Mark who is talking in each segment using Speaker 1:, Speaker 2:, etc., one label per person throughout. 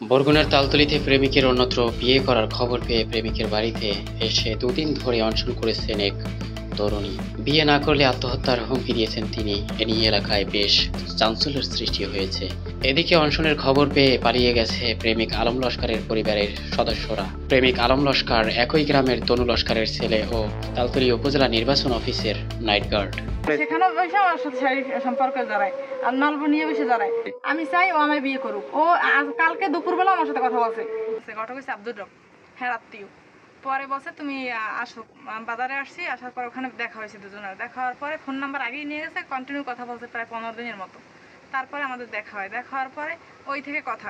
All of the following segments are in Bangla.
Speaker 1: বরগুনার তালতলীতে প্রেমিকের অন্যত্র বিয়ে করার খবর পেয়ে প্রেমিকের বাড়িতে এসে দুদিন ধরে অনশন করেছেন এক তরুণী। বিয়ে না করলে আত্মহত্যার হুমকি দিয়েছেন তিনি। এ নিয়ে এলাকায় বেশ চাঞ্চল্যের সৃষ্টি হয়েছে। এদিকে অনশনের খবর পেয়ে পালিয়ে গেছে প্রেমিক আলম লস্করের পরিবারের সদস্যরা। প্রেমিক আলম লস্কর একই গ্রামের তনু লস্করের ছেলে ও তালতলী উপজেলা নির্বাচন অফিসের নাইট গার্ড।
Speaker 2: সেখানেও বসে আমার সাথে শারীরিক সম্পর্ক জড়ায় আর নলব নিয়ে বসে জড়ায়। আমি চাই ও আমায় বিয়ে করুক। ও কালকে দুপুরবেলা আমার সাথে কথা বলছে। ঘটক হচ্ছে আব্দুর রব, হ্যাঁ আত্মীয়। পরে বলছে তুমি আসো, বাজারে আসছি। আসার পর ওখানে দেখা হয়েছে দুজনের। দেখা হওয়ার পরে ফোন নাম্বার আগেই নিয়ে গেছে, কন্টিনিউ কথা বলছে প্রায় 15 দিনের মতো। তারপরে আমাদের দেখা হয়। দেখা হওয়ার পরে ওই থেকে কথা।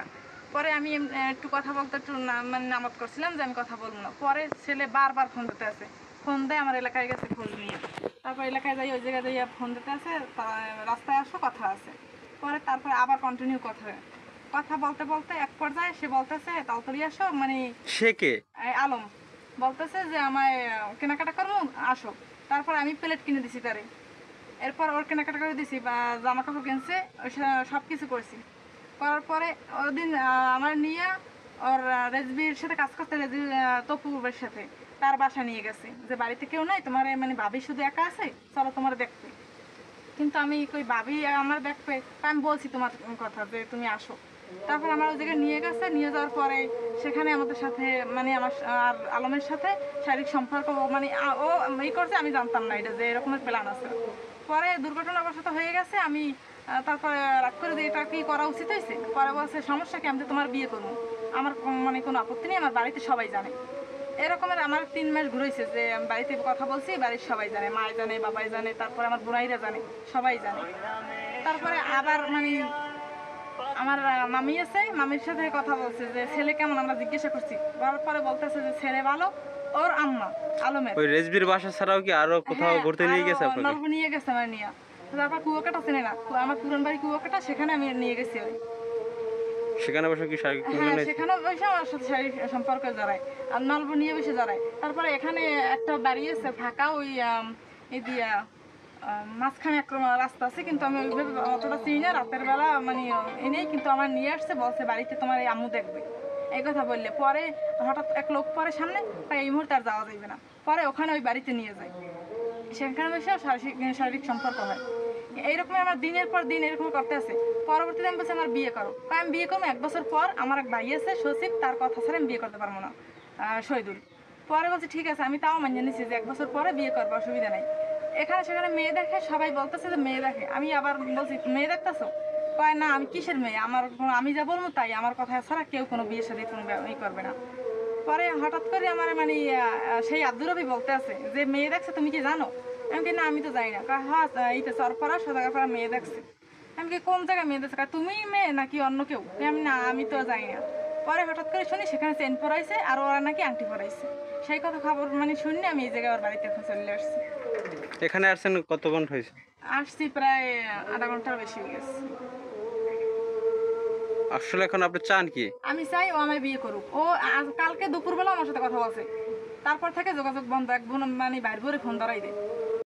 Speaker 2: পরে আমি একটু কথা বলতে একটু মানে নামত করছিলাম যে আমি কথা বলবো না। পরে ছেলে বারবার ফোন দিতে আছে, ফোন দেয় আমার এলাকায় গেছে খোঁজ নিয়ে। তারপর এলাকায় যাই, ওই জায়গায় যাই ফোন দিতে আছে, রাস্তায় আসো কথা আছে। পরে তারপরে আবার কন্টিনিউ কথা বলতে বলতে এক পর্যায়ে সে বলতেছে তাড়াতাড়ি আসো, মানে
Speaker 3: সে কে?
Speaker 2: আলম বলতেছে যে আমায় কেনাকাটা করবো আসো। তারপর আমি প্লেট কিনে দিছি তারে। এরপর ওর কেনাকাটা করে দিছি বা জামা কাপড় কিনছে, সব কিছু করছি। করার পরে ওদিন আমার নিয়ে ওর রেজবির সাথে কাজ করতে, রেজবি তপুবের সাথে তার বাসা নিয়ে গেছে যে বাড়িতে কেউ নাই, তোমার মানে ভাবি শুধু একা আছে, চলো তোমার দেখবে। কিন্তু আমি কই ভাবি আমার দেখবে, আমি বলছি তোমার কথা যে তুমি আসো। তারপর আমার ওই জায়গায় নিয়ে গেছে। নিয়ে যাওয়ার পরে সেখানে আমাদের সাথে মানে আমার আর আলমের সাথে শারীরিক সম্পর্ক মানে ও ই করছে। আমি জানতাম না এটা যে এরকমের প্ল্যান আছে। পরে দুর্ঘটনাবশত হয়ে গেছে। আমি তারপরে রাগ করে দিয়ে এটা কি করা উচিত হয়েছে। পরে বলছে সমস্যা কি, আমি তো তোমার বিয়ে করবো, আমার মানে কোনো আপত্তি নেই, আমার বাড়িতে সবাই জানে। এরকমের আমার 3 মাস ঘুরেছে যে আমি বাড়িতে কথা বলছি, বাড়ির সবাই জানে, মায় জানে, বাবাই জানে, তারপরে আমার বোনাইরা জানে, সবাই জানে। তারপরে আবার মানে আমার মামি আছে, মামির সাথে কথা বলছে যে ছেলে কেমন, আমরা জিজ্ঞাসা করছি। বলার পরে বলতেছে যে ছেলে ভালো। ওর আম্মা আলমের
Speaker 3: ওই রেজবির বাসা ছাড়াও কি আরো কোথাও ঘুরতে নিয়ে গেছে আপনাকে?
Speaker 2: নলব নিয়ে গেছে আমার নিয়ে। তারপর কুয়াকাটা চেনে না, আমার পুরান বাড়ি কুয়াকাটা, সেখানে আমি নিয়ে গেছি।
Speaker 3: সেখানে বসে কি শারীরিক
Speaker 2: হ্যাঁ, সেখানেও বসে আমার সাথে শারীরিক সম্পর্ক জড়ায় আর নলব নিয়ে বসে জড়ায়। তারপরে এখানে একটা বাড়ি আছে ফাঁকা, ওই এই দিয়া মাঝখানে এক রাস্তা আছে, কিন্তু আমি ওইভাবে অতটা চিনি না। রাতের বেলা মানে এনেই কিন্তু আমার নিয়ে আসছে, বলছে বাড়িতে তোমার এই আম্মু দেখবে, এই কথা বললে। পরে হঠাৎ এক লোক পরে সামনে, তাই এই মুহূর্তে আর যাওয়া যাবে না। পরে ওখানে ওই বাড়িতে নিয়ে যায়, সেখানে বসে শারীরিক সম্পর্ক হয়। এইরকম আমার দিনের পর দিন এরকম করতে আছে। পরবর্তীতে আমি বলছি আমার বিয়ে করো। আমি বিয়ে করবো 1 বছর পর। আমার এক ভাই আছে সচিব, তার কথা ছাড়া আমি বিয়ে করতে পারবো না, শহীদুল। পরে বলছি ঠিক আছে, আমি তাও মানিয়ে নিচ্ছি যে 1 বছর পরে বিয়ে করবো, অসুবিধা নেই। এখানে সেখানে মেয়ে দেখে, সবাই বলতেছে যে মেয়ে দেখে। আমি আবার বলছি মেয়ে দেখতেছো? কয় না, আমি কিসের মেয়ে, আমার আমি যা বলবো তাই, আমার কথা ছাড়া কেউ কোনো বিয়ের সাথে কোনো ই করবে না। পরে হঠাৎ করে আমার মানে সেই আব্দুর রবি বলতে আছে যে মেয়ে দেখছে, তুমি কি জানো? আমি কি না, আমি তো জানি না। হ্যাঁ, এইটা চরপাড়া সদাগরপাড়া মেয়ে দেখছে। আমি কি কোন জায়গায় মেয়ে দেখছে? তুমি মেয়ে নাকি অন্য কেউ? আমি না, আমি তো জানি না। পরে হঠাৎ করে শুনি সেখানে চেন পরাইছে আর ওরা নাকি আংটি পরাইছে। সেই কথা খবর মানে শুনি আমি এই জায়গায় ওর বাড়িতে এখন চলে আসছি।
Speaker 3: এখানে আসছেন কত ঘন্টা হয়েছে?
Speaker 2: আসছি প্রায় আধা ঘন্টার বেশি হয়ে গেছে।
Speaker 3: আসলে এখন আপনি চান কি?
Speaker 2: আমি চাই ও আমায় বিয়ে করুক। ও কালকে দুপুরবেলা আমার সাথে কথা বলছে। তারপর থেকে যোগাযোগ বন্ধ। এক বোন মানে বাইর করে ফোন ধরাই দেয়।